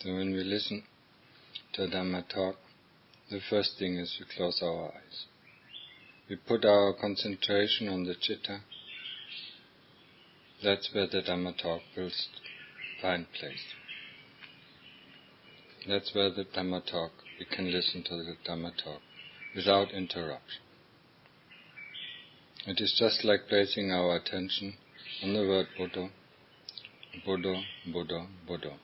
So when we listen to a Dhamma talk, the first thing is we close our eyes. We put our concentration on the citta. That's where the Dhamma talk will find place. That's where the Dhamma talk, we can listen to the Dhamma talk without interruption. It is just like placing our attention on the word Buddha, Buddha, Buddha, Buddha.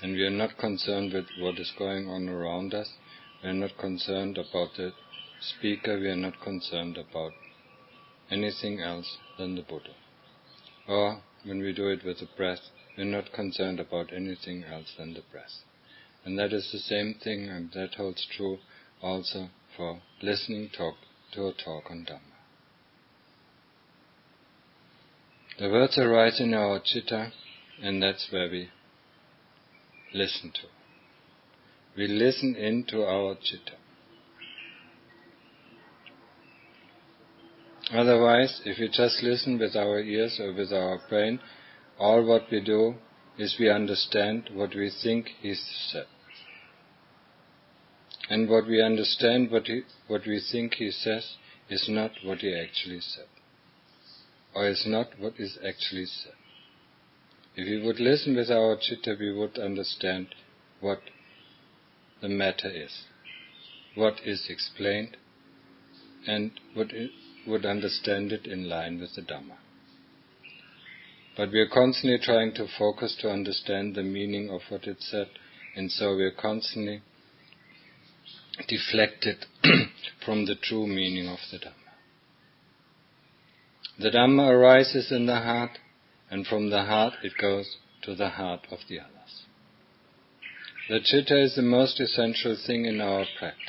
And we are not concerned with what is going on around us. We are not concerned about the speaker. We are not concerned about anything else than the Buddha. Or when we do it with the breath, we are not concerned about anything else than the breath. And that is the same thing, and that holds true also for listening to a talk on Dhamma. The words arise in our citta, and that's where we listen to. We listen into our citta. Otherwise, if we just listen with our ears or with our brain, all what we do is we understand what we think he said. And what we understand, what we think he says, is not what he actually said. Or is not what is actually said. If we would listen with our citta, we would understand what the matter is, what is explained, and would understand it in line with the Dhamma. But we are constantly trying to focus to understand the meaning of what it said, and so we are constantly deflected from the true meaning of the Dhamma. The Dhamma arises in the heart, and from the heart it goes to the heart of the others. The citta is the most essential thing in our practice.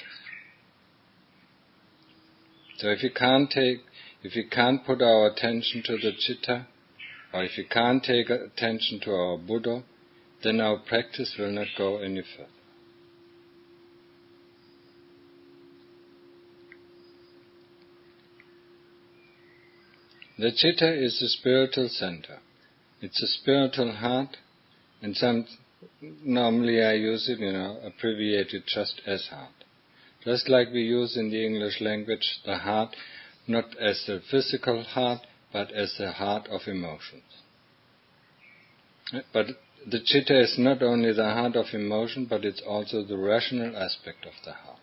So if we can't put our attention to the citta, or if we can't take attention to our Buddha, then our practice will not go any further. The citta is the spiritual center. It's a spiritual heart, and normally I use it, abbreviated just as heart. Just like we use in the English language the heart, not as the physical heart, but as the heart of emotions. But the citta is not only the heart of emotion, but it's also the rational aspect of the heart.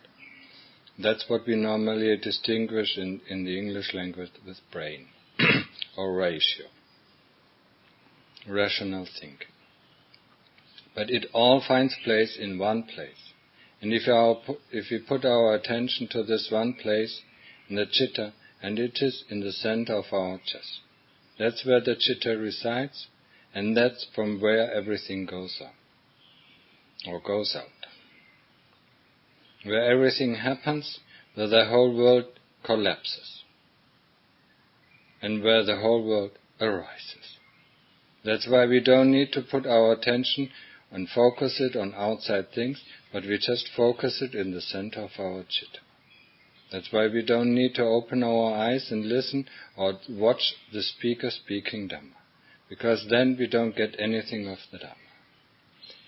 That's what we normally distinguish in the English language with brain, or ratio. Rational thinking. But it all finds place in one place. And if we put our attention to this one place, in the citta, and it is in the center of our chest. That's where the citta resides, and that's from where everything goes on, or goes out. Where everything happens, where the whole world collapses, and where the whole world arises. That's why we don't need to put our attention and focus it on outside things, but we just focus it in the center of our citta. That's why we don't need to open our eyes and listen or watch the speaker speaking Dhamma, because then we don't get anything of the Dhamma.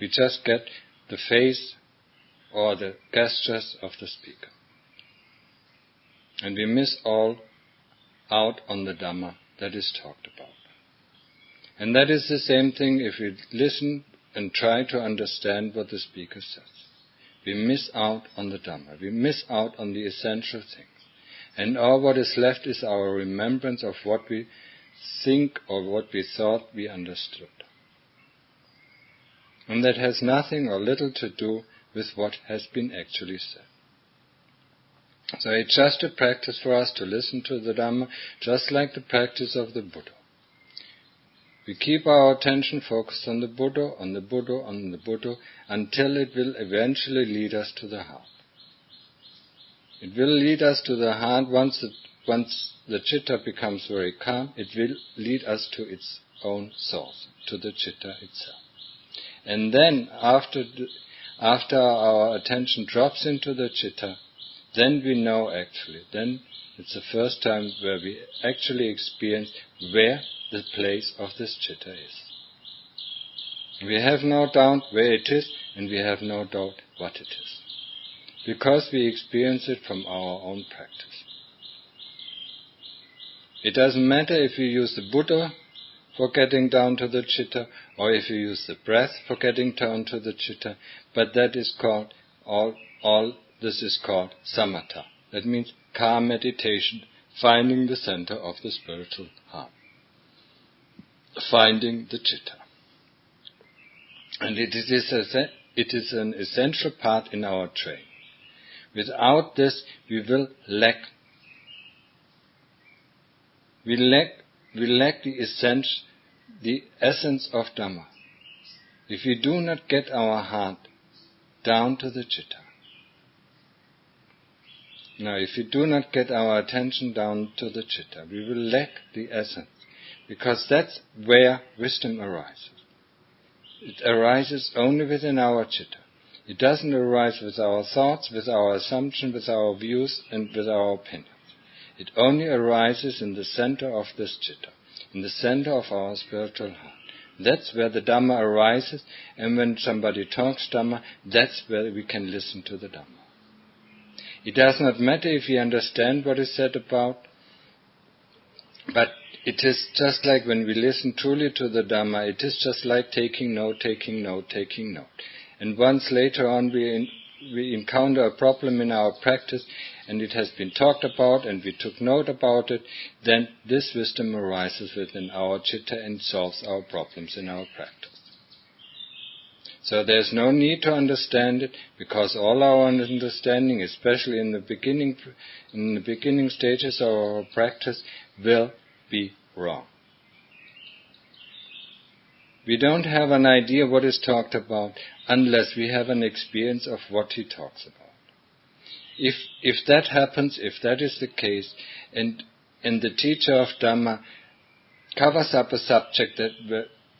We just get the face or the gestures of the speaker. And we miss all out on the Dhamma that is talked about. And that is the same thing if we listen and try to understand what the speaker says. We miss out on the Dhamma. We miss out on the essential things. And all what is left is our remembrance of what we think or what we thought we understood. And that has nothing or little to do with what has been actually said. So it's just a practice for us to listen to the Dhamma, just like the practice of the Buddha. We keep our attention focused on the Buddha, on the Buddha, on the Buddha, until it will eventually lead us to the heart. It will lead us to the heart once the citta becomes very calm. It will lead us to its own source, to the citta itself. And then, after our attention drops into the citta, then we know actually. Then it's the first time where we actually experience where the place of this citta is. We have no doubt where it is, and we have no doubt what it is, because we experience it from our own practice. It doesn't matter if you use the Buddha for getting down to the citta, or if you use the breath for getting down to the citta, but that is called, all this is called samatha. That means calm meditation, finding the center of the spiritual heart, finding the citta. And it is an essential part in our training. Without this, we will lack. We lack the essence of Dhamma. If we do not get our heart down to the citta. Now, if we do not get our attention down to the citta, we will lack the essence, because that's where wisdom arises. It arises only within our citta. It doesn't arise with our thoughts, with our assumptions, with our views, and with our opinions. It only arises in the center of this citta, in the center of our spiritual heart. That's where the Dhamma arises, and when somebody talks Dhamma, that's where we can listen to the Dhamma. It does not matter if we understand what is said about, but it is just like when we listen truly to the Dhamma, it is just like taking note. And once later on we encounter a problem in our practice, and it has been talked about, and we took note about it, then this wisdom arises within our citta and solves our problems in our practice. So there's no need to understand it, because all our understanding, especially in the beginning stages of our practice, will be wrong. We don't have an idea what is talked about unless we have an experience of what he talks about. If that happens, if that is the case, and the teacher of Dhamma covers up a subject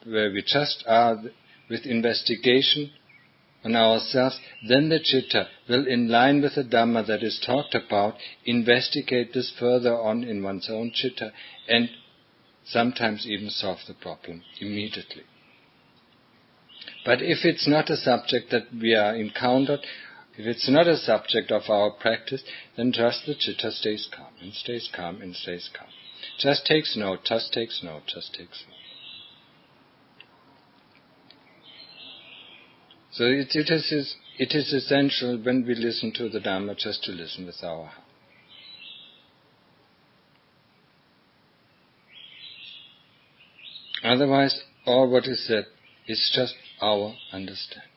where we just are with investigation on ourselves, then the citta will, in line with the Dhamma that is talked about, investigate this further on in one's own citta, and sometimes even solve the problem immediately. But if it's not a subject that we are encountered, if it's not a subject of our practice, then just the citta stays calm, and stays calm, and stays calm. Just takes note, just takes note, just takes note. So it is essential when we listen to the Dhamma just to listen with our heart. Otherwise, all what is said is just our understanding.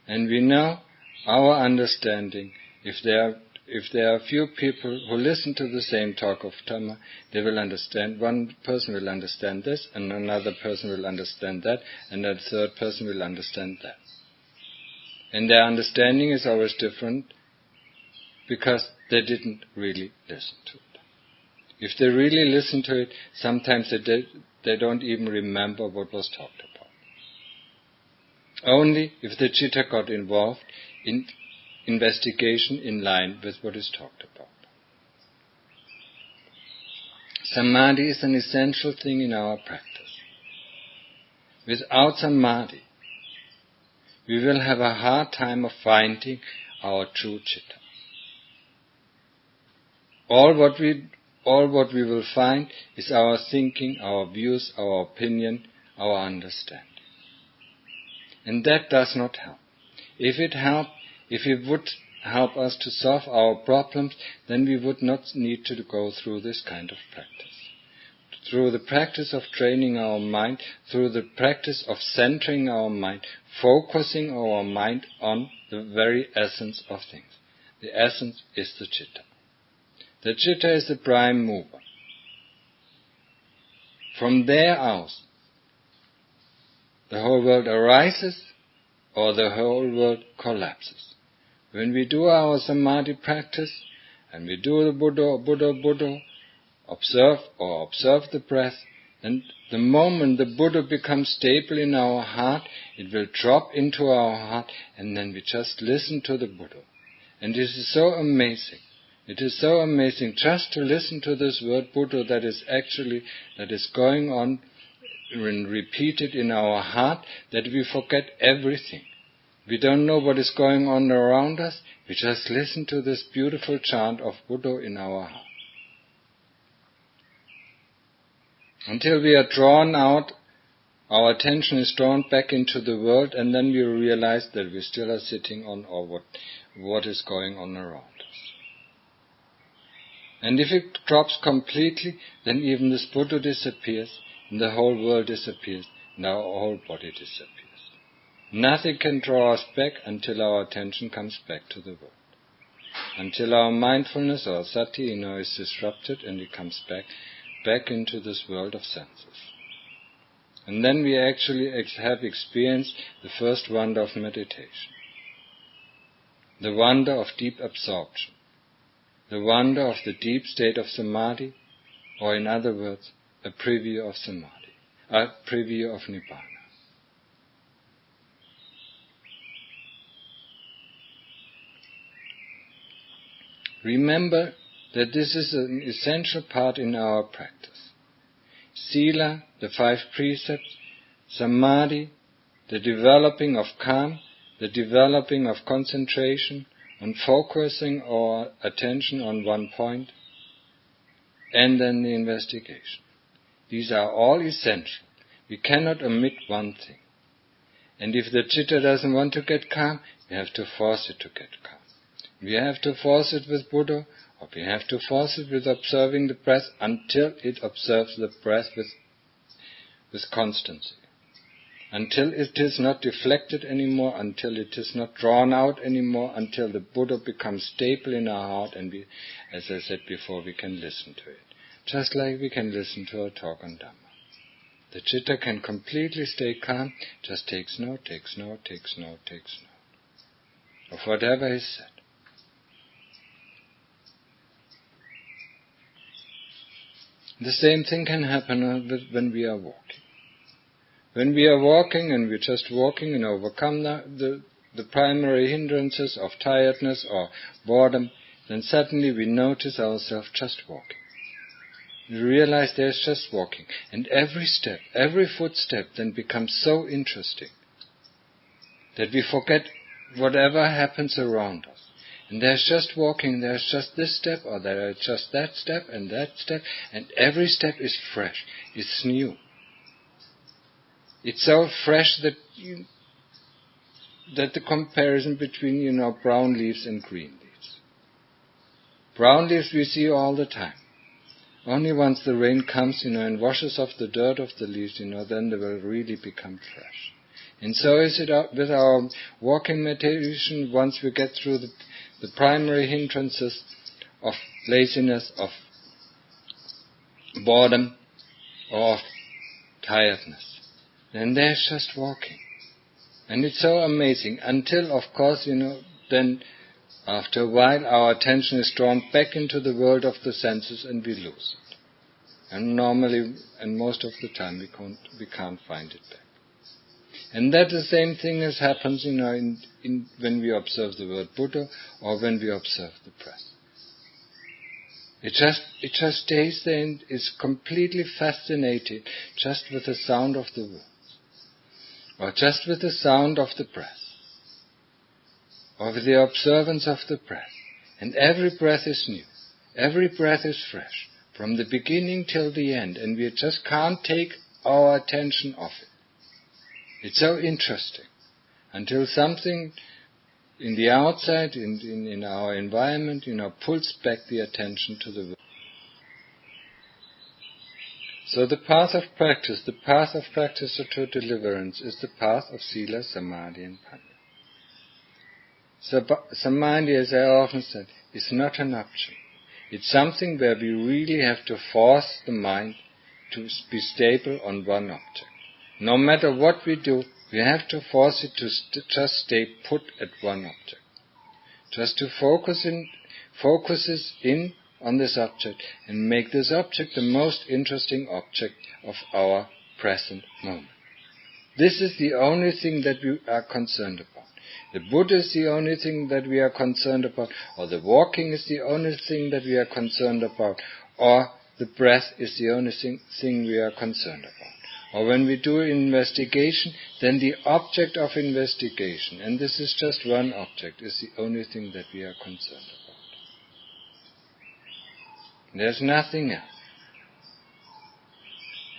And we know our understanding, if there are few people who listen to the same talk of Dhamma, they will understand, one person will understand this, and another person will understand that, and a third person will understand that. And their understanding is always different, because they didn't really listen to it. If they really listen to it, sometimes they don't even remember what was talked about. Only if the citta got involved in investigation in line with what is talked about. Samadhi is an essential thing in our practice. Without samadhi, we will have a hard time of finding our true citta. All what we will find is our thinking, our views, our opinion, our understanding. And that does not help. If it would help us to solve our problems, then we would not need to go through this kind of practice. Through the practice of training our mind, through the practice of centering our mind, focusing our mind on the very essence of things. The essence is the citta. The citta is the prime mover. From there out, the whole world arises or the whole world collapses. When we do our samadhi practice, and we do the Buddha, observe the breath, and the moment the Buddha becomes stable in our heart, it will drop into our heart, and then we just listen to the Buddha. And this is so amazing. It is so amazing just to listen to this word Buddha that is going on and repeat it in our heart that we forget everything. We don't know what is going on around us. We just listen to this beautiful chant of Buddha in our heart. Until we are drawn out, our attention is drawn back into the world, and then we realize that we still are sitting on what is going on around us. And if it drops completely, then even this Buddha disappears, and the whole world disappears, and our whole body disappears. Nothing can draw us back until our attention comes back to the world. Until our mindfulness or sati, is disrupted and it comes back into this world of senses. And then we actually have experienced the first wonder of meditation. The wonder of deep absorption. The wonder of the deep state of samadhi, or in other words, a preview of samadhi, a preview of nibbana. Remember that this is an essential part in our practice. Sila, the 5 precepts, samadhi, the developing of calm, the developing of concentration, and focusing our attention on one point, and then the investigation. These are all essential. We cannot omit one thing. And if the chitta doesn't want to get calm, we have to force it to get calm. We have to force it with Buddha, or we have to force it with observing the breath until it observes the breath with constancy. Until it is not deflected anymore, until it is not drawn out anymore, until the Buddha becomes stable in our heart and we, as I said before, we can listen to it. Just like we can listen to a talk on Dhamma. The chitta can completely stay calm, just takes note, takes note, takes note, takes note of whatever is said. The same thing can happen when we are walking. When we are walking and we're just walking and overcome the primary hindrances of tiredness or boredom, then suddenly we notice ourselves just walking. We realize there's just walking. And every step, every footstep then becomes so interesting that we forget whatever happens around us. And there's just walking, there's just this step, or there is just that step, and every step is fresh, it's new. It's so fresh that the comparison between, brown leaves and green leaves. Brown leaves we see all the time. Only once the rain comes, and washes off the dirt of the leaves, then they will really become fresh. And so is it with our walking meditation. Once we get through the primary hindrances of laziness, of boredom, or of tiredness, then there's just walking. And it's so amazing until, of course, then after a while our attention is drawn back into the world of the senses and we lose it. And normally, and most of the time, we can't find it back. And that the same thing as happens, when we observe the word Buddha or when we observe the breath. It just stays there and is completely fascinated just with the sound of the words, or just with the sound of the breath, or with the observance of the breath. And every breath is new, every breath is fresh, from the beginning till the end, and we just can't take our attention off it. It's so interesting until something in the outside, in our environment, pulls back the attention to the world. So the path of practice to deliverance is the path of sila, samadhi and panya. Samadhi, as I often said, is not an option. It's something where we really have to force the mind to be stable on one object. No matter what we do, we have to force it to just stay put at one object. Just to focuses in on this object and make this object the most interesting object of our present moment. This is the only thing that we are concerned about. The Buddha is the only thing that we are concerned about, or the walking is the only thing that we are concerned about, or the breath is the only thing we are concerned about. Or when we do investigation, then the object of investigation, and this is just one object, is the only thing that we are concerned about. There's nothing else.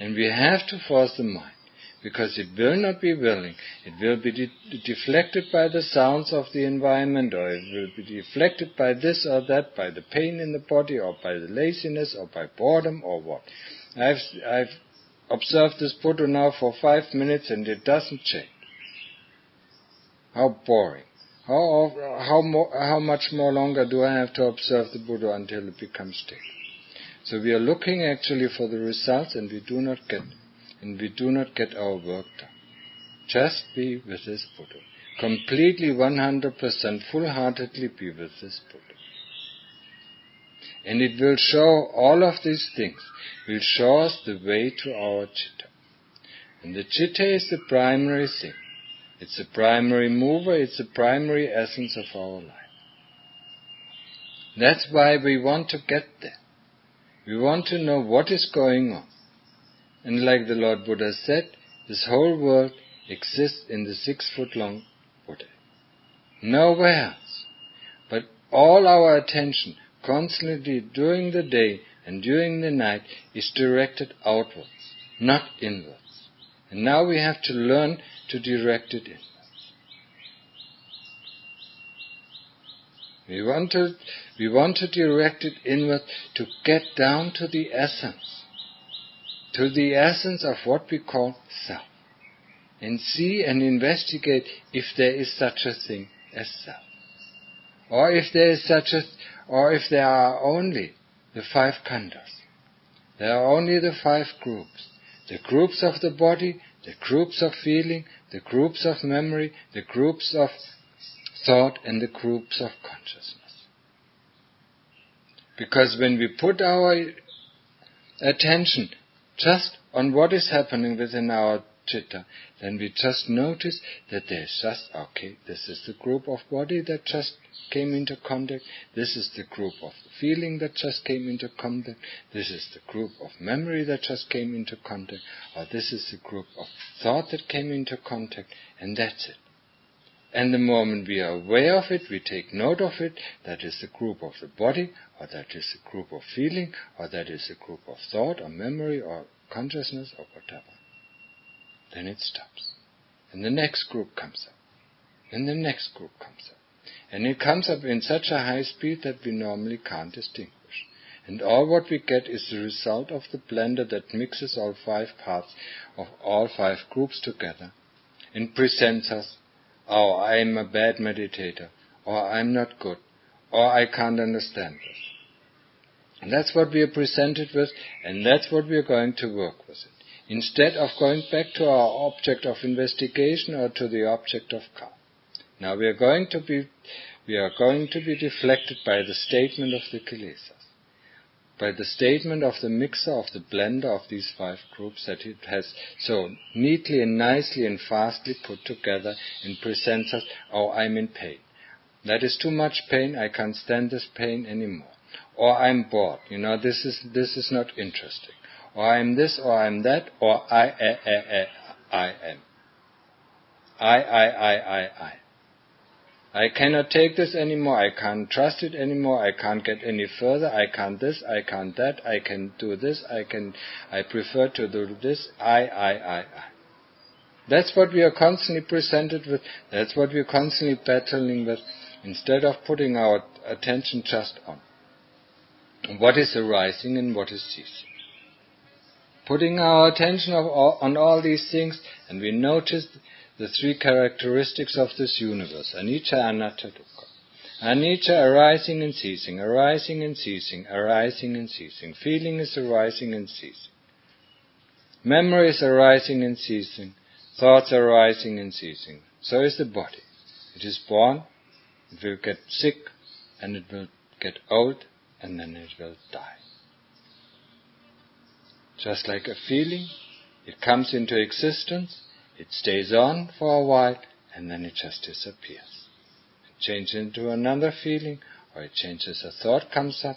And we have to force the mind, because it will not be willing. It will be deflected by the sounds of the environment, or it will be deflected by this or that, by the pain in the body, or by the laziness, or by boredom, or what. I've observed this Buddha now for 5 minutes and it doesn't change. How boring. How much more longer do I have to observe the Buddha until it becomes stable? So we are looking actually for the results, and we do not get our work done. Just be with this Buddha. Completely 100% full-heartedly be with this Buddha. And it will show all of these things, will show us the way to our citta. And the citta is the primary thing. It's the primary mover, it's the primary essence of our life. That's why we want to get there. We want to know what is going on. And like the Lord Buddha said, this whole world exists in the 6-foot-long Buddha. Nowhere else. But all our attention, constantly during the day and during the night, is directed outwards, not inwards. And now we have to learn to direct it inwards. We want to direct it inward to get down to the essence of what we call self, and see and investigate if there is such a thing as self, or if there are only the 5 khandhas. There are only the 5 groups: the groups of the body, the groups of feeling, the groups of memory, the groups of thought, and the groups of consciousness. Because when we put our attention just on what is happening within our citta, then we just notice that there's just, okay, this is the group of body that just came into contact, this is the group of feeling that just came into contact, this is the group of memory that just came into contact, or this is the group of thought that came into contact, and that's it. And the moment we are aware of it, we take note of it, that is the group of the body, or that is the group of feeling, or that is the group of thought, or memory, or consciousness, or whatever. Then it stops. And the next group comes up. And the next group comes up. And it comes up in such a high speed that we normally can't distinguish. And all what we get is the result of the blender that mixes all 5 parts of all 5 groups together and presents us, oh, I'm a bad meditator, or I'm not good, or I can't understand this. And that's what we are presented with, and that's what we are going to work with it. Instead of going back to our object of investigation or to the object of karma. Now we are going to be deflected by the statement of the kilesas, by the statement of the mixer, of the blender of these 5 groups that it has so neatly and nicely and fastly put together and presents us, oh, I'm in pain. That is too much pain, I can't stand this pain anymore. Or I'm bored, this is not interesting. Or I'm this, or I'm that, or I am. I. I cannot take this anymore, I can't trust it anymore, I can't get any further, I can't this, I can't that, I can do this, I prefer to do this, I. That's what we are constantly presented with, that's what we are constantly battling with, instead of putting our attention just on what is arising and what is ceasing. Putting our attention on all these things, and we notice the 3 characteristics of this universe: anicca, anatta, dukkha. Anicca, arising and ceasing, arising and ceasing, arising and ceasing. Feeling is arising and ceasing. Memory is arising and ceasing. Thoughts are arising and ceasing. So is the body. It is born, it will get sick, and it will get old, and then it will die. Just like a feeling, it comes into existence, it stays on for a while, and then it just disappears. It changes into another feeling, or it changes, a thought comes up.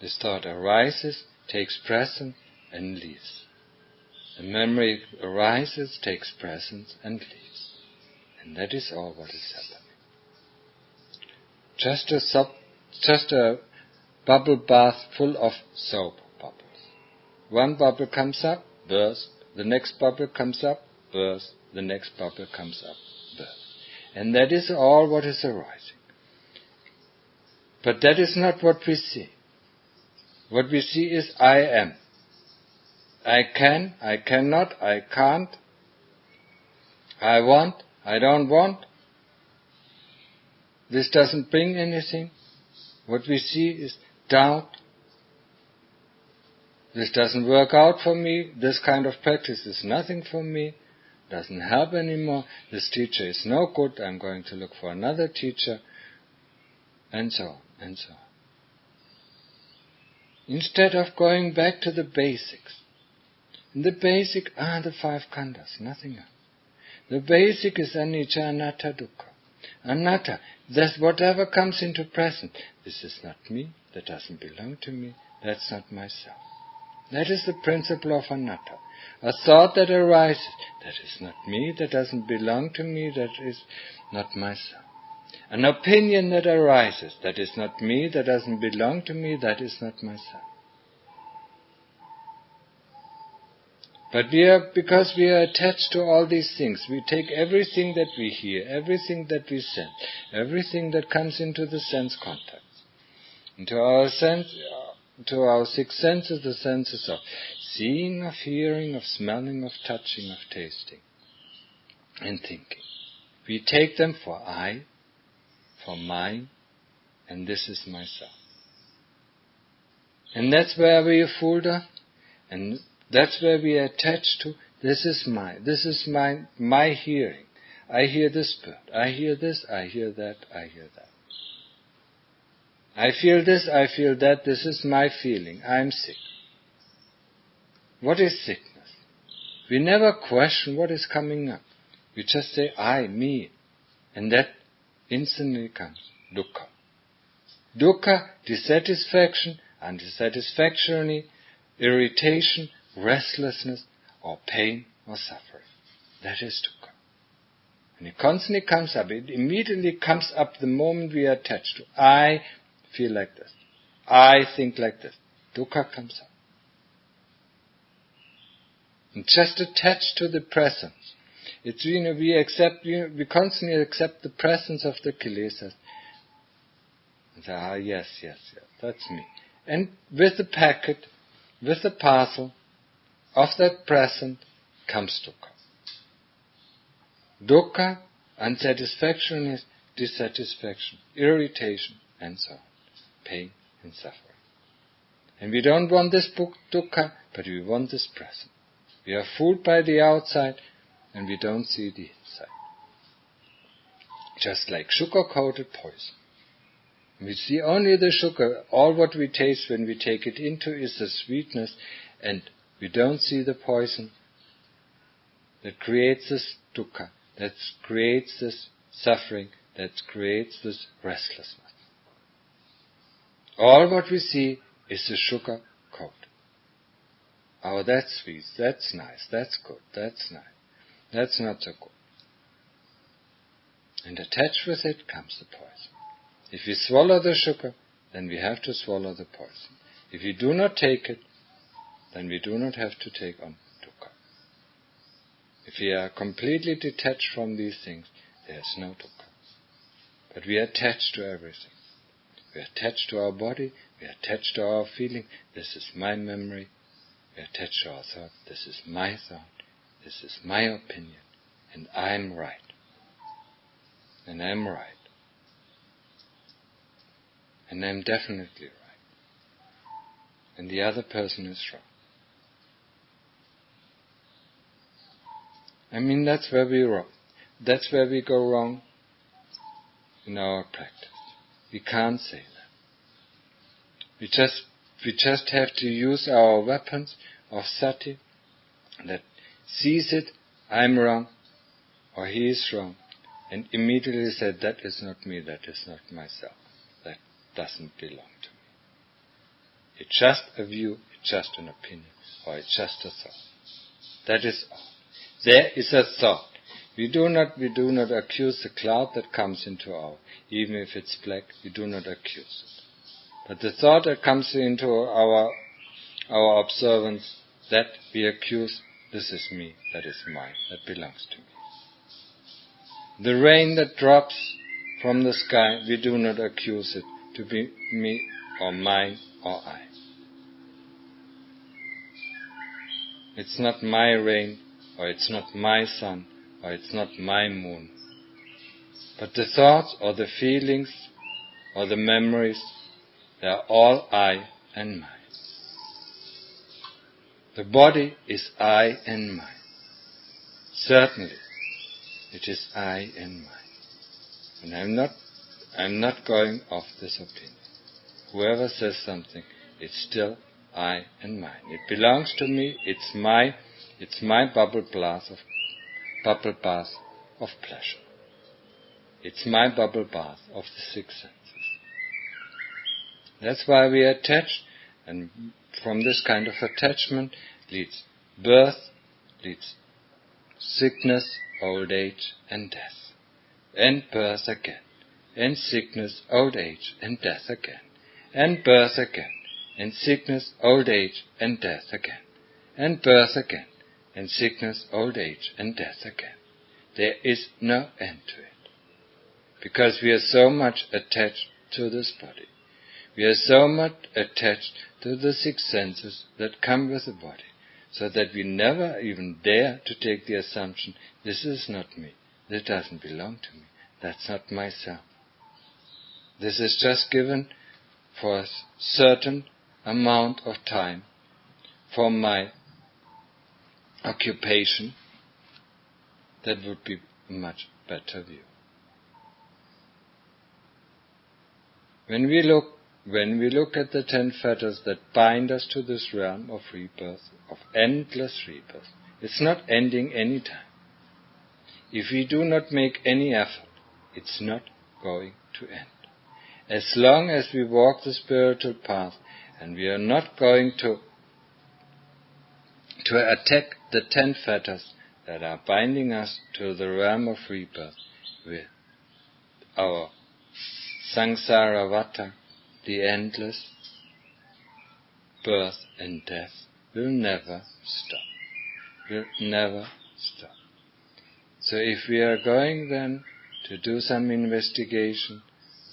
This thought arises, takes presence, and leaves. The memory arises, takes presence, and leaves. And that is all what is happening. Just a bubble bath full of soap bubbles. One bubble comes up, burst. The next bubble comes up, burst. The next bubble comes up, burst. And that is all what is arising. But that is not what we see. What we see is I am. I can, I cannot, I can't. I want, I don't want. This doesn't bring anything. What we see is doubt. This doesn't work out for me. This kind of practice is nothing for me. Doesn't help anymore. This teacher is no good. I'm going to look for another teacher. And so on, and so on. Instead of going back to the basics. And the basic are the 5 khandhas, nothing else. The basic is anicca, anatta, dukkha. Anatta, that's whatever comes into present. This is not me, that doesn't belong to me, that's not myself. That is the principle of anatta. A thought that arises, that is not me, that doesn't belong to me, that is not myself. An opinion that arises, that is not me, that doesn't belong to me, that is not myself. But because we are attached to all these things, we take everything that we hear, everything that we sense, everything that comes into the sense contacts, into our 6 senses, the senses of seeing, of hearing, of smelling, of touching, of tasting, and thinking. We take them for I, for mine, and this is myself. And that's where we are fooled up, and that's where we are attached to, this is my hearing. I hear this bird, I hear this, I hear that, I hear that. I feel this, I feel that, this is my feeling, I'm sick. What is sickness? We never question what is coming up. We just say, I, me, and that instantly comes dukkha. Dukkha, dissatisfaction, unsatisfactory, irritation, restlessness, or pain, or suffering. That is dukkha. And it constantly comes up. It immediately comes up the moment we are attached to. I feel like this. I think like this. Dukkha comes up. And just attached to the presence. It's we constantly accept the presence of the kilesas. And say, yes, that's me. And with the packet, with the parcel of that present comes dukkha. Dukkha, unsatisfaction is dissatisfaction, irritation, and so on. Pain and suffering. And we don't want this dukkha, but we want this present. We are fooled by the outside, and we don't see the inside. Just like sugar-coated poison. We see only the sugar. All what we taste when we take it into is the sweetness, and we don't see the poison that creates this dukkha, that creates this suffering, that creates this restlessness. All what we see is the sugar coat. Oh, that's sweet, that's nice, that's good, that's nice, that's not so good. And attached with it comes the poison. If we swallow the sugar, then we have to swallow the poison. If we do not take it, then we do not have to take on dukkha. If we are completely detached from these things, there is no dukkha. But we are attached to everything. We are attached to our body, we are attached to our feeling, this is my memory. We are attached to our thought, this is my thought, this is my opinion, and I'm right. And I'm right. And I'm definitely right. And the other person is wrong. I mean, that's where we wrong. That's where we go wrong in our practice. We can't say that. We just have to use our weapons of sati that sees it, I'm wrong, or he is wrong, and immediately said, that is not me, that is not myself, that doesn't belong to me. It's just a view, it's just an opinion, or it's just a thought. That is all. There is a thought. We do not accuse the cloud that comes into our, even if it's black, we do not accuse it. But the thought that comes into our observance, that we accuse, this is me, that is mine, that belongs to me. The rain that drops from the sky, we do not accuse it to be me or mine or I. It's not my rain, or it's not my sun, or it's not my moon. But the thoughts or the feelings or the memories, they are all I and mine. The body is I and mine. Certainly, it is I and mine. And I'm not going off this opinion. Whoever says something, it's still I and mine. It belongs to me. It's my bubble bath of pleasure. It's my bubble bath of the six senses. That's why we are attached, and from this kind of attachment leads birth, leads sickness, old age, and death. And birth again. And sickness, old age, and death again. And birth again. And sickness, old age, and death again. And birth again. And sickness, old age, and death again. There is no end to it. Because we are so much attached to this body. We are so much attached to the six senses that come with the body, so that we never even dare to take the assumption, this is not me, this doesn't belong to me, that's not myself. This is just given for a certain amount of time for my occupation. That would be a much better view. When we look at the 10 fetters that bind us to this realm of rebirth, of endless rebirth, it's not ending any time. If we do not make any effort, it's not going to end. As long as we walk the spiritual path, and we are not going to attack the 10 fetters that are binding us to the realm of rebirth with our samsara vata, the endless birth and death, will never stop. Will never stop. So if we are going then to do some investigation,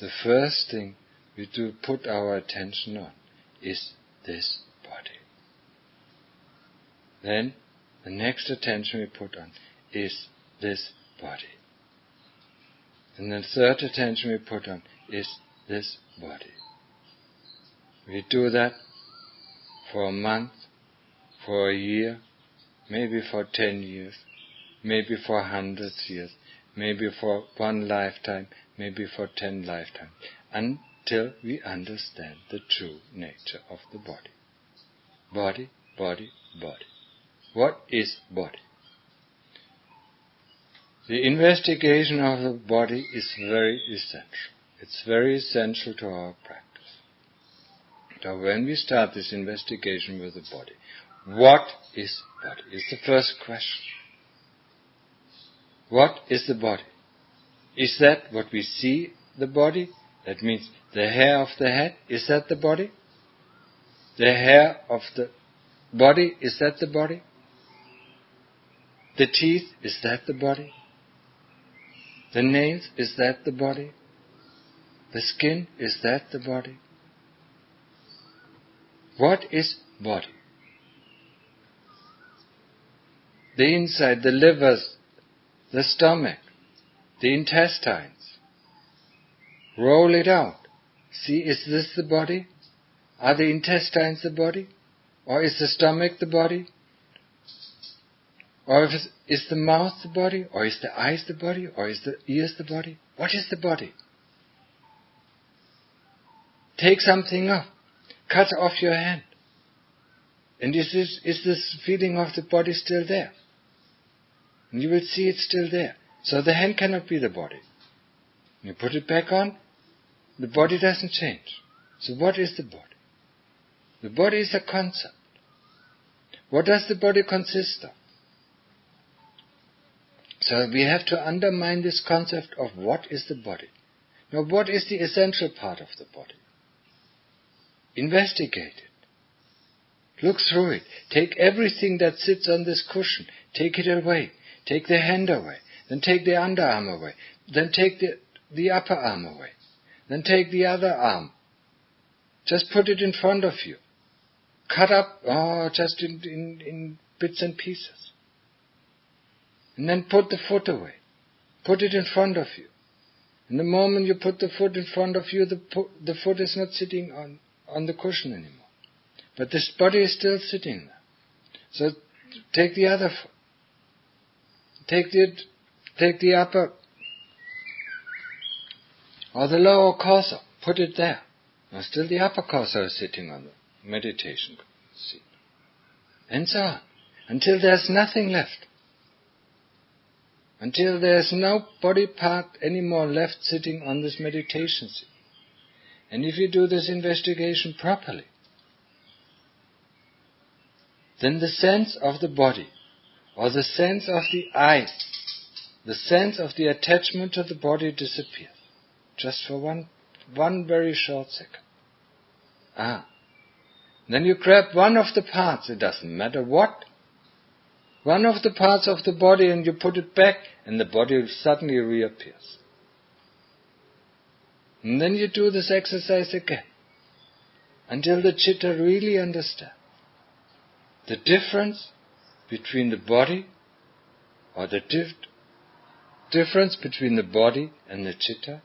the first thing we do put our attention on is this body. Then the next attention we put on is this body. And the third attention we put on is this body. We do that for a month, for a year, maybe for 10 years, maybe for 100 years, maybe for one lifetime, maybe for 10 lifetimes, until we understand the true nature of the body. Body, body, body. What is body? The investigation of the body is very essential. It's very essential to our practice. So when we start this investigation with the body, what is body? Is the first question. What is the body? Is that what we see the body? That means the hair of the head, is that the body? The hair of the body, is that the body? The teeth, is that the body? The nails, is that the body? The skin, is that the body? What is body? The inside, the livers, the stomach, the intestines. Roll it out. See, is this the body? Are the intestines the body? Or is the stomach the body? Or is the mouth the body? Or is the eyes the body? Or is the ears the body? What is the body? Take something off. Cut off your hand. And is this feeling of the body still there? And you will see it's still there. So the hand cannot be the body. You put it back on, the body doesn't change. So what is the body? The body is a concept. What does the body consist of? So we have to undermine this concept of what is the body. Now, what is the essential part of the body? Investigate it. Look through it. Take everything that sits on this cushion. Take it away. Take the hand away. Then take the underarm away. Then take the upper arm away. Then take the other arm. Just put it in front of you. Cut up just in bits and pieces. And then put the foot away. Put it in front of you. And the moment you put the foot in front of you, the foot is not sitting on the cushion anymore. But this body is still sitting there. So take the other foot. Take the upper or the lower torso. Put it there. Now still the upper torso is sitting on the meditation seat. And so on. Until there's nothing left. Until there's no body part anymore left sitting on this meditation seat. And if you do this investigation properly, then the sense of the body, or the sense of the I, the sense of the attachment to the body disappears. Just for one very short second. Then you grab one of the parts, it doesn't matter what, one of the parts of the body, and you put it back, and the body suddenly reappears. And then you do this exercise again, until the chitta really understands the difference between the body, or the difference between the body and the chitta,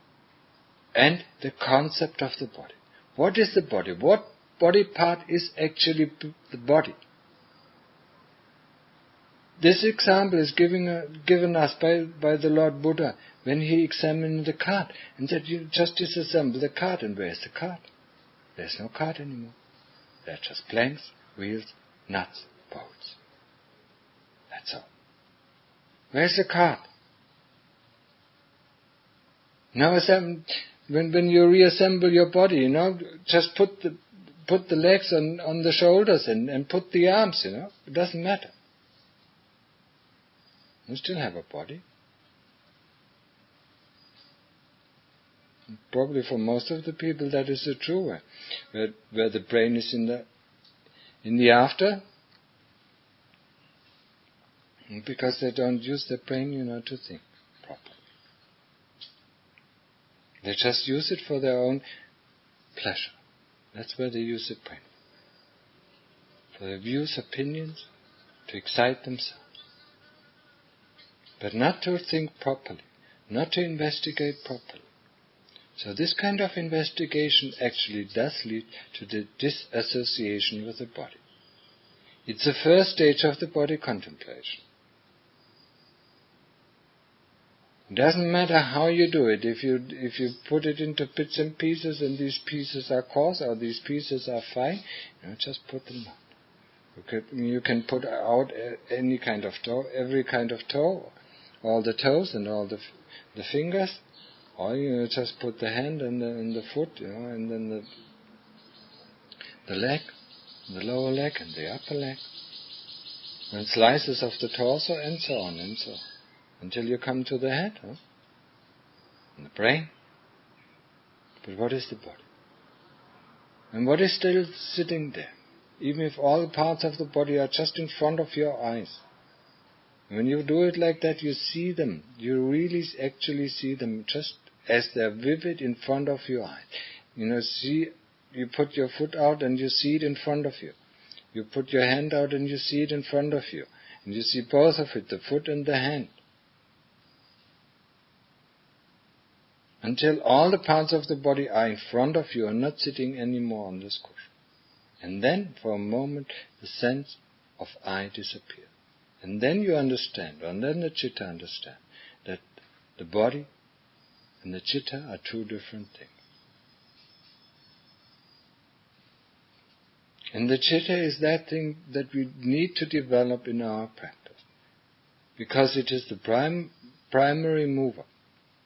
and the concept of the body. What is the body? What body part is actually the body? This example is given us by the Lord Buddha when he examined the cart and said, you just disassemble the cart, and where's the cart? There's no cart anymore. There are just planks, wheels, nuts, bolts. That's all. Where's the cart? Now when you reassemble your body, just put the legs on the shoulders and put the arms, it doesn't matter. You still have a body. Probably for most of the people that is the true way, where the brain is in the after, because they don't use their brain, to think properly. They just use it for their own pleasure. That's where they use the brain. For their views, opinions, to excite themselves. But not to think properly, not to investigate properly. So this kind of investigation actually does lead to the disassociation with the body. It's the first stage of the body contemplation. It doesn't matter how you do it. If you put it into bits and pieces, and these pieces are coarse or these pieces are fine, just put them out. You can put out any kind of toe, every kind of toe, all the toes and all the fingers, or you just put the hand and the foot, and then the leg, the lower leg and the upper leg, and slices of the torso, and so on and so on. Until you come to the head, and the brain. But what is the body? And what is still sitting there? Even if all the parts of the body are just in front of your eyes. When you do it like that, you see them. You really actually see them just as they're vivid in front of your eyes. You put your foot out and you see it in front of you. You put your hand out and you see it in front of you. And you see both of it, the foot and the hand. Until all the parts of the body are in front of you and not sitting anymore on this cushion. And then, for a moment, the sense of I disappears. And then you understand, and then the chitta understands, that the body and the chitta are two different things. And the chitta is that thing that we need to develop in our practice. Because it is the primary mover.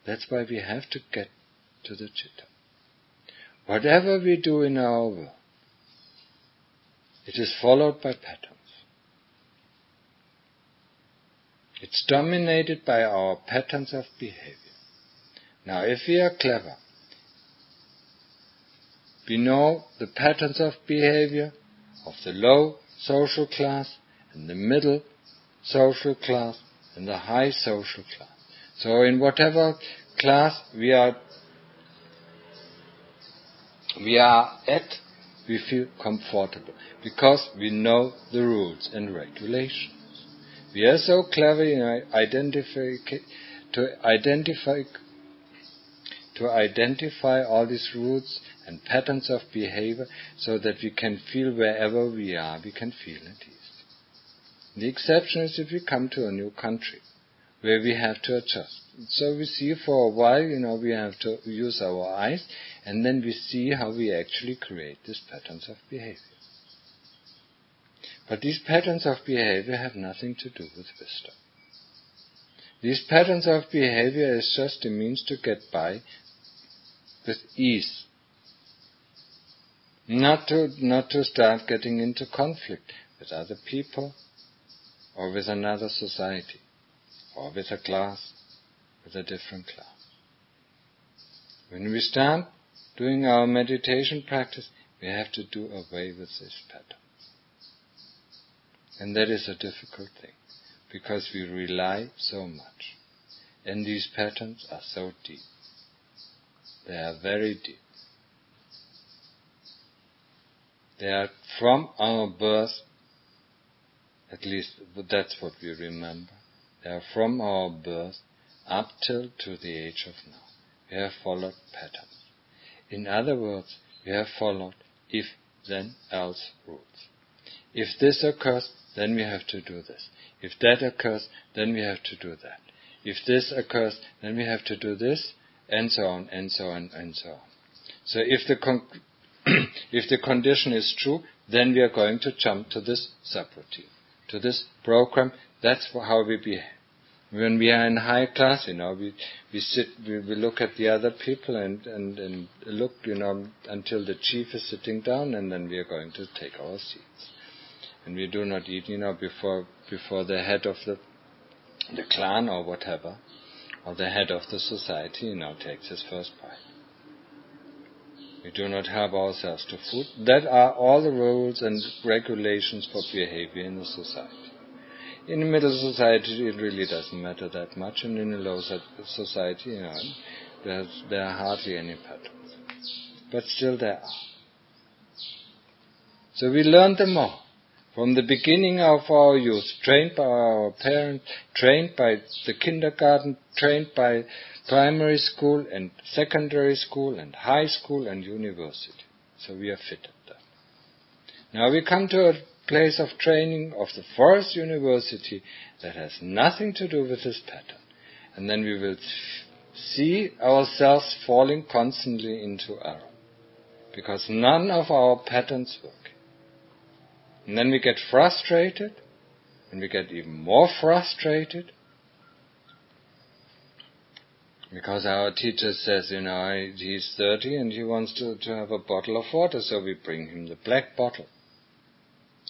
That's why we have to get to the chitta. Whatever we do in our world, it is followed by patterns. It's dominated by our patterns of behavior. Now, if we are clever, we know the patterns of behavior of the low social class and the middle social class and the high social class. So in whatever class we are at, we feel comfortable because we know the rules and regulations. We are so clever in to identify all these rules and patterns of behavior so that we can feel wherever we are, we can feel at ease. The exception is if we come to a new country where we have to adjust. So we see for a while, we have to use our eyes, and then we see how we actually create these patterns of behavior. But these patterns of behavior have nothing to do with wisdom. These patterns of behavior is just a means to get by with ease. Not to start getting into conflict with other people or with another society or with a class, with a different class. When we start doing our meditation practice, we have to do away with this pattern. And that is a difficult thing, because we rely so much. And these patterns are so deep. They are very deep. They are from our birth, at least that's what we remember. They are from our birth up till to the age of now. We have followed patterns. In other words, we have followed if, then, else rules. If this occurs, then we have to do this. If that occurs, then we have to do that. If this occurs, then we have to do this, and so on, and so on, and so on. So if the condition is true, then we are going to jump to this subroutine, to this program. That's how we behave. When we are in high class, we sit, we look at the other people and look, until the chief is sitting down, and then we are going to take our seats. And we do not eat, before the head of the clan or whatever, or the head of the society, takes his first bite. We do not help ourselves to food. That are all the rules and regulations for behavior in the society. In the middle society, it really doesn't matter that much, and in the low society, there are hardly any patterns. But still there are. So we learn them all. From the beginning of our youth, trained by our parents, trained by the kindergarten, trained by primary school and secondary school and high school and university. So we are fit at that. Now we come to a place of training of the forest university that has nothing to do with this pattern. And then we will see ourselves falling constantly into error, because none of our patterns work. And then we get frustrated, and we get even more frustrated, because our teacher says, he's 30 and he wants to have a bottle of water, so we bring him the black bottle,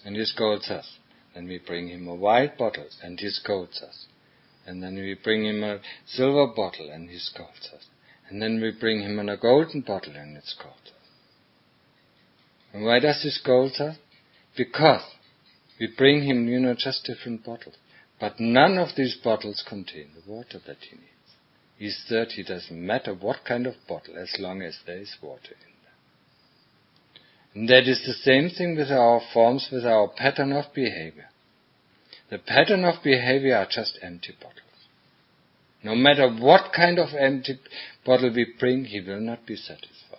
and he scolds us. Then we bring him a white bottle, and he scolds us. And then we bring him a silver bottle, and he scolds us. And then we bring him a golden bottle, and it scolds us. And why does he scold us? Because we bring him, just different bottles. But none of these bottles contain the water that he needs. He's 30, doesn't matter what kind of bottle, as long as there is water in there. And that is the same thing with our forms, with our pattern of behavior. The pattern of behavior are just empty bottles. No matter what kind of empty bottle we bring, he will not be satisfied.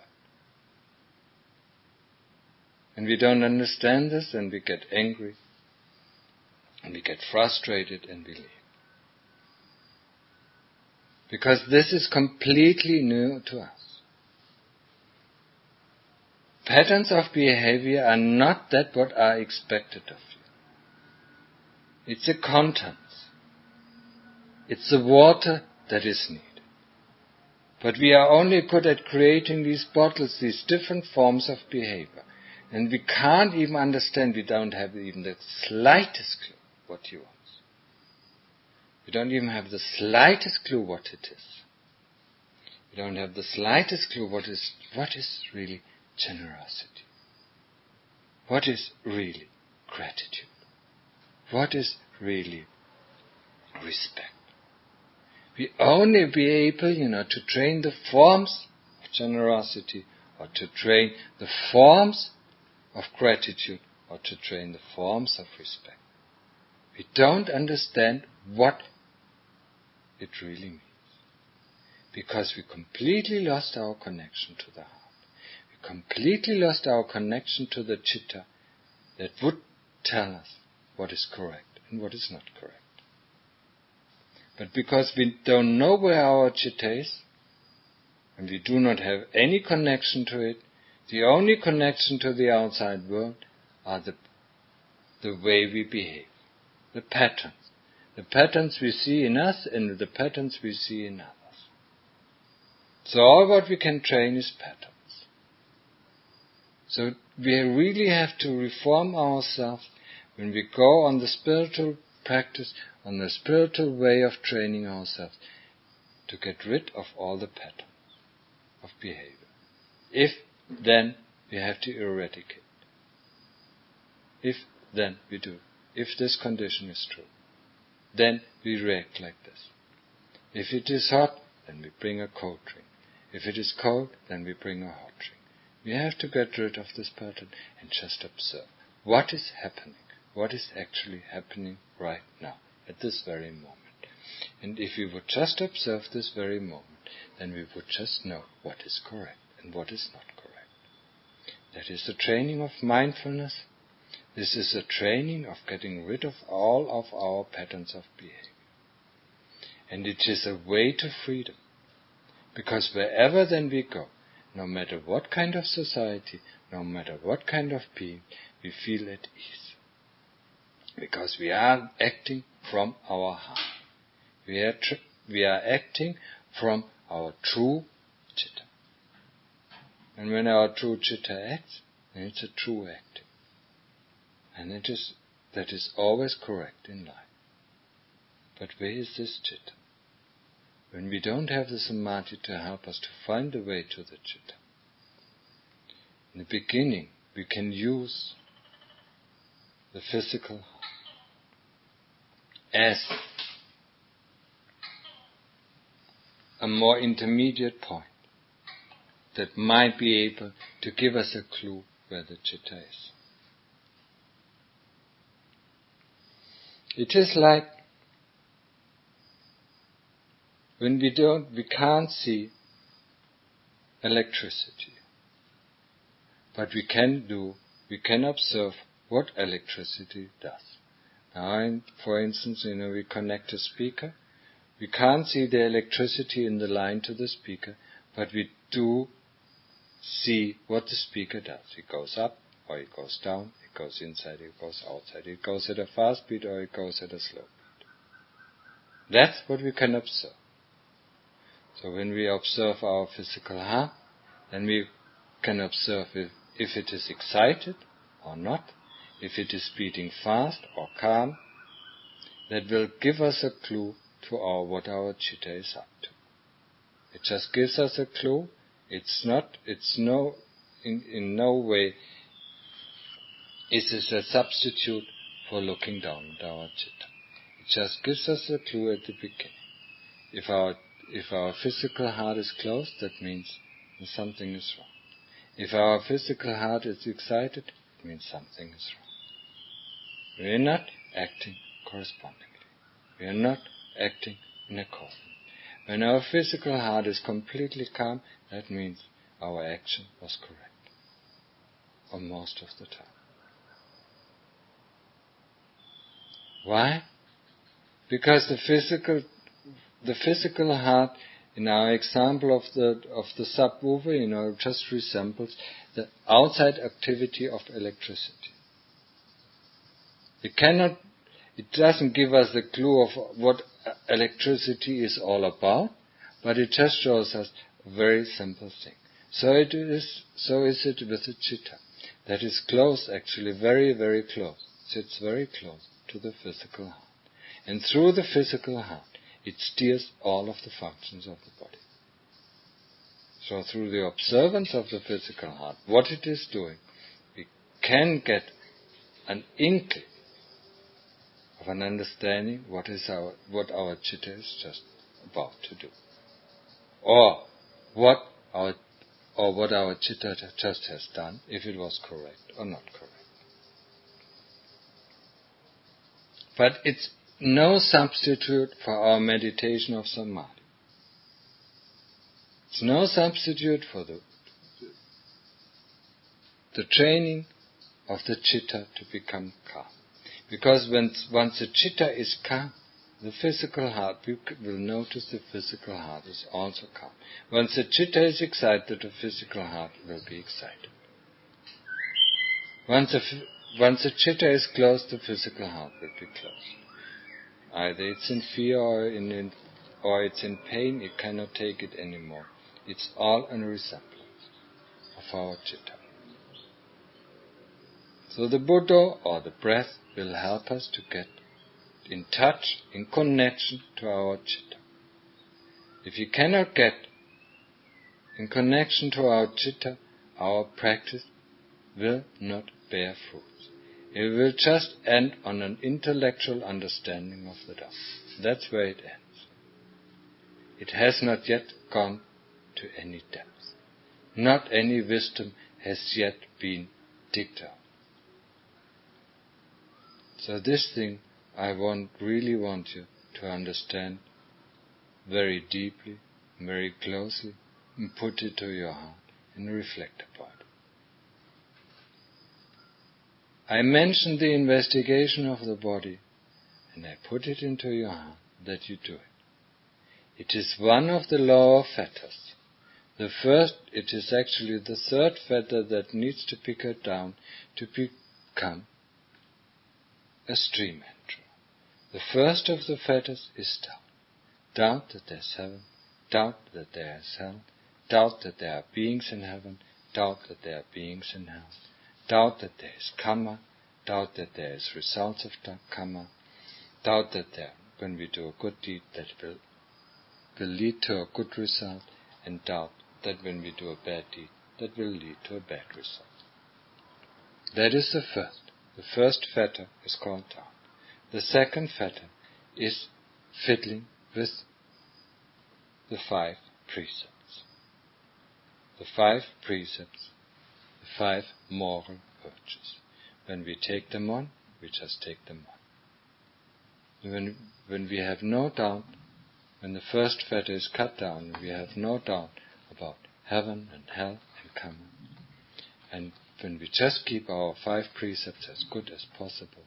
And we don't understand this, and we get angry, and we get frustrated, and we leave. Because this is completely new to us. Patterns of behavior are not that what are expected of you. It's the contents. It's the water that is needed. But we are only good at creating these bottles, these different forms of behavior. And we can't even understand, we don't have even the slightest clue what he wants. We We don't even have the slightest clue what it is. We don't have the slightest clue what is really generosity. What is really gratitude? What is really respect? We only be able, to train the forms of generosity, or to train the forms of gratitude, or to train the forms of respect. We don't understand what it really means. Because we completely lost our connection to the heart. We completely lost our connection to the citta that would tell us what is correct and what is not correct. But because we don't know where our citta is, and we do not have any connection to it, the only connection to the outside world are the way we behave, the patterns. The patterns we see in us and the patterns we see in others. So all what we can train is patterns. So we really have to reform ourselves when we go on the spiritual practice, on the spiritual way of training ourselves, to get rid of all the patterns of behavior. If then we have to eradicate. If then we do. If this condition is true, then we react like this. If it is hot, then we bring a cold drink. If it is cold, then we bring a hot drink. We have to get rid of this pattern and just observe what is happening, what is actually happening right now, at this very moment. And if we would just observe this very moment, then we would just know what is correct and what is not correct. That is the training of mindfulness. This is a training of getting rid of all of our patterns of behavior. And it is a way to freedom. Because wherever then we go, no matter what kind of society, no matter what kind of being, we feel at ease. Because we are acting from our heart. We are acting from our true citta. And when our true citta acts, then it's a true acting. And that is always correct in life. But where is this citta? When we don't have the samadhi to help us to find the way to the citta. In the beginning, we can use the physical heart as a more intermediate point that might be able to give us a clue where the citta is. It is like when we can't see electricity, but we can observe what electricity does. Now, for instance, we connect a speaker. We can't see the electricity in the line to the speaker, but we do see what the speaker does. It goes up or it goes down, it goes inside, it goes outside, it goes at a fast speed or it goes at a slow speed. That's what we can observe. So when we observe our physical heart, then we can observe if it is excited or not, if it is beating fast or calm. That will give us a clue to what our citta is up to. It just gives us a clue. In no way is it a substitute for looking down at our citta. It just gives us a clue at the beginning. If our physical heart is closed, that means something is wrong. If our physical heart is excited, it means something is wrong. We are not acting correspondingly. We are not acting in accordance. When our physical heart is completely calm, that means our action was correct. Or most of the time. Why? Because the physical heart, in our example of the subwoofer, just resembles the outside activity of electricity. It doesn't give us the clue of what electricity is all about, but it just shows us a very simple thing. So is it with the citta. That is close, actually, very, very close. Sits very close to the physical heart. And through the physical heart, it steers all of the functions of the body. So through the observance of the physical heart, what it is doing, we can get an inkling of an understanding what our chitta is just about to do, or what our chitta just has done, if it was correct or not correct. But it's no substitute for our meditation of samadhi. It's no substitute for the training of the chitta to become calm. Because once the chitta is calm, the physical heart, you will notice the physical heart is also calm. Once the chitta is excited, the physical heart will be excited. Once the chitta is closed, the physical heart will be closed. Either it's in fear or it's in pain, it cannot take it anymore. It's all a resemblance of our chitta. So the Buddha or the breath will help us to get in touch, in connection to our chitta. If you cannot get in connection to our chitta, our practice will not bear fruits. It will just end on an intellectual understanding of the Dhamma. That's where it ends. It has not yet gone to any depth. Not any wisdom has yet been digged out. So this thing I really want you to understand very deeply, very closely, and put it to your heart and reflect upon it. I mentioned the investigation of the body, and I put it into your heart that you do it. It is one of the lower fetters. It is actually the third fetter that needs to be cut down to become a stream enterer. The first of the fetters is doubt. Doubt that there is heaven, doubt that there is hell, doubt that there are beings in heaven, doubt that there are beings in hell, doubt that there is karma, doubt that there is results of karma, doubt that when we do a good deed that will lead to a good result, and doubt that when we do a bad deed that will lead to a bad result. That is the first. The first fetter is called doubt. The second fetter is fiddling with the 5 precepts. The 5 precepts, the 5 moral virtues. When we take them on, we just take them on. When we have no doubt, when the first fetter is cut down, we have no doubt about heaven and hell and karma. And when we just keep our 5 precepts as good as possible,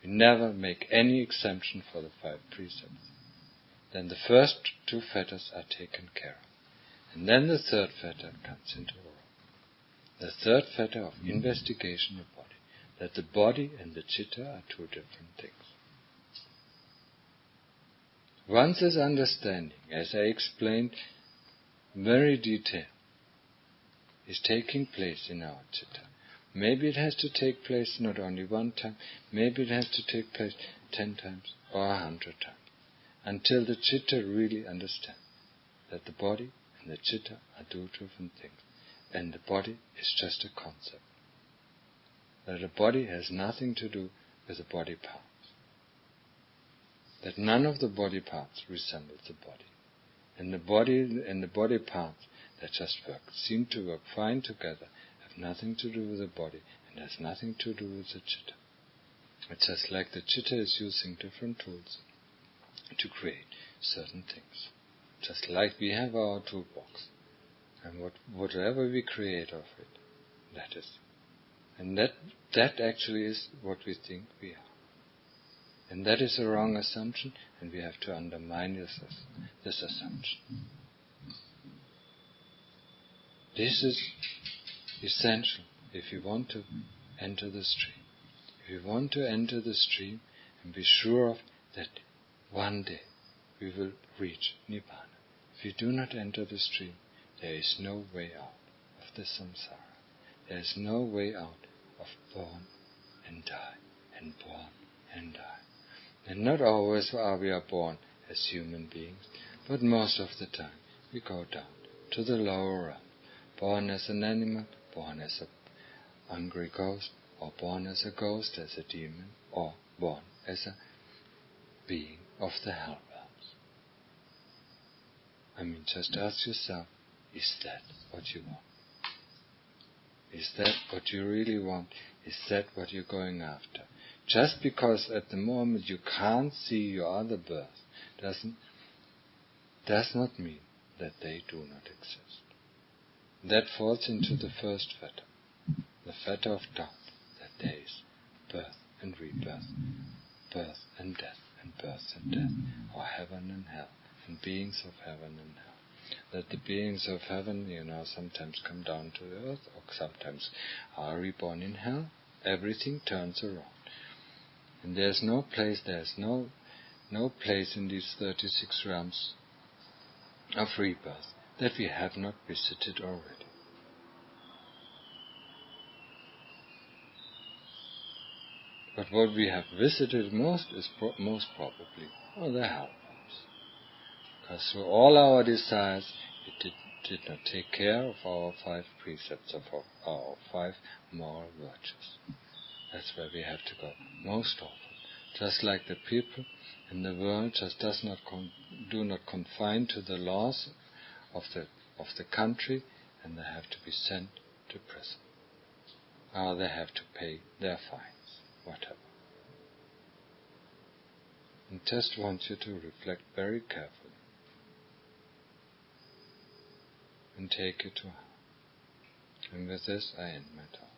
we never make any exemption for the 5 precepts, then the first 2 fetters are taken care of. And then the third fetter comes into role. The third fetter of investigation of body, that the body and the chitta are 2 different things. Once this understanding, as I explained very detailed, is taking place in our chitta. Maybe it has to take place not only 1 time, maybe it has to take place 10 times or 100 times, until the chitta really understands that the body and the chitta are 2 different things, and the body is just a concept. That the body has nothing to do with the body parts. That none of the body parts resembles the body. And the body parts that just seem to work fine together, have nothing to do with the body and has nothing to do with the chitta. It's just like the chitta is using different tools to create certain things. Just like we have our toolbox. And whatever we create of it, that is. And that actually is what we think we are. And that is a wrong assumption, and we have to undermine this assumption. This is essential if you want to enter the stream. If you want to enter the stream and be sure of that one day we will reach Nibbana. If you do not enter the stream, there is no way out of the samsara. There is no way out of born and die and born and die. And not always we are born as human beings, but most of the time we go down to the lower realm, born as an animal, born as a hungry ghost, or born as a ghost, as a demon, or born as a being of the hell realms. I mean, just ask yourself, is that what you want? Is that what you really want? Is that what you're going after? Just because at the moment you can't see your other birth does not mean that they do not exist. That falls into the first fetter, the fetter of doubt, that there is birth and rebirth, birth and death, and birth and death, or heaven and hell, and beings of heaven and hell. That the beings of heaven, sometimes come down to the earth, or sometimes are reborn in hell. Everything turns around. And there's no place in these 36 realms of rebirth that we have not visited already. But what we have visited most is most probably the hell realms. Because through all our desires, we did not take care of our 5 precepts, of our 5 moral virtues. That's where we have to go most often. Just like the people in the world just do not confine to the laws of the country, and they have to be sent to prison. Or they have to pay their fines, whatever. And just want you to reflect very carefully and take it to heart. And with this I end my talk.